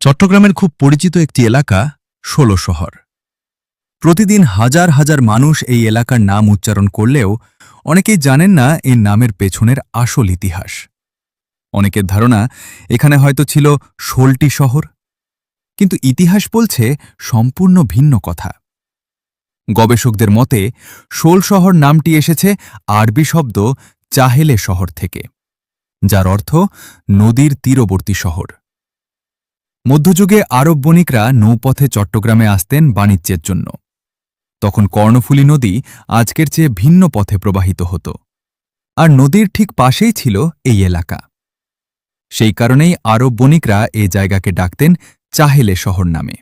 চট্টগ্রামের খুব পরিচিত একটি এলাকা ষোলশহর। প্রতিদিন হাজার হাজার মানুষ এই এলাকার নাম উচ্চারণ করলেও অনেকেই জানেন না এই নামের পেছনের আসল ইতিহাস। অনেকের ধারণা এখানে হয়তো ছিল ১৬টি শহর, কিন্তু ইতিহাস বলছে সম্পূর্ণ ভিন্ন কথা। গবেষকদের মতে ষোলশহর নামটি এসেছে আরবি শব্দ চাহেলে শহর থেকে, যার অর্থ নদীর তীরবর্তী শহর। মধ্যযুগে আরব বণিকরা নৌপথে চট্টগ্রামে আসতেন বাণিজ্যের জন্য। তখন কর্ণফুলী নদী আজকের চেয়ে ভিন্ন পথে প্রবাহিত হতো, আর নদীর ঠিক পাশেই ছিল এই এলাকা। সেই কারণেই আরব বণিকরা এই জায়গাকে ডাকতেন চাহেলে শহর নামে।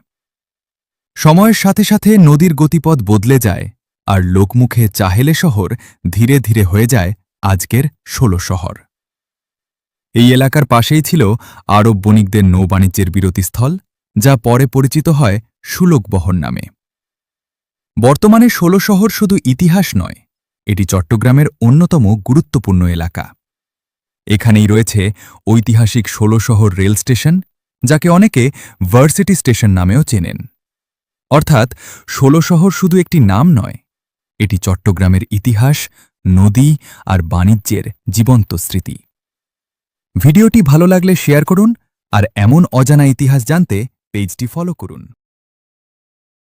সময়ের সাথে সাথে নদীর গতিপথ বদলে যায়, আর লোকমুখে চাহেলে শহর ধীরে ধীরে হয়ে যায় আজকের ষোলশহর। এই এলাকার পাশেই ছিল আরব বণিকদের নৌবাণিজ্যের বিরতিস্থল, যা পরে পরিচিত হয় সুলকবহর নামে। বর্তমানে ষোলশহর শুধু ইতিহাস নয়, এটি চট্টগ্রামের অন্যতম গুরুত্বপূর্ণ এলাকা। এখানেই রয়েছে ঐতিহাসিক ষোলশহর রেল স্টেশন, যাকে অনেকে ভার্সিটি স্টেশন নামেও চেনেন। অর্থাৎ ষোলশহর শুধু একটি নাম নয়, এটি চট্টগ্রামের ইতিহাস, নদী আর বাণিজ্যের জীবন্ত স্মৃতি। ভিডিওটি ভালো লাগলে শেয়ার করুন, আর এমন অজানা ইতিহাস জানতে পেজটি ফলো করুন।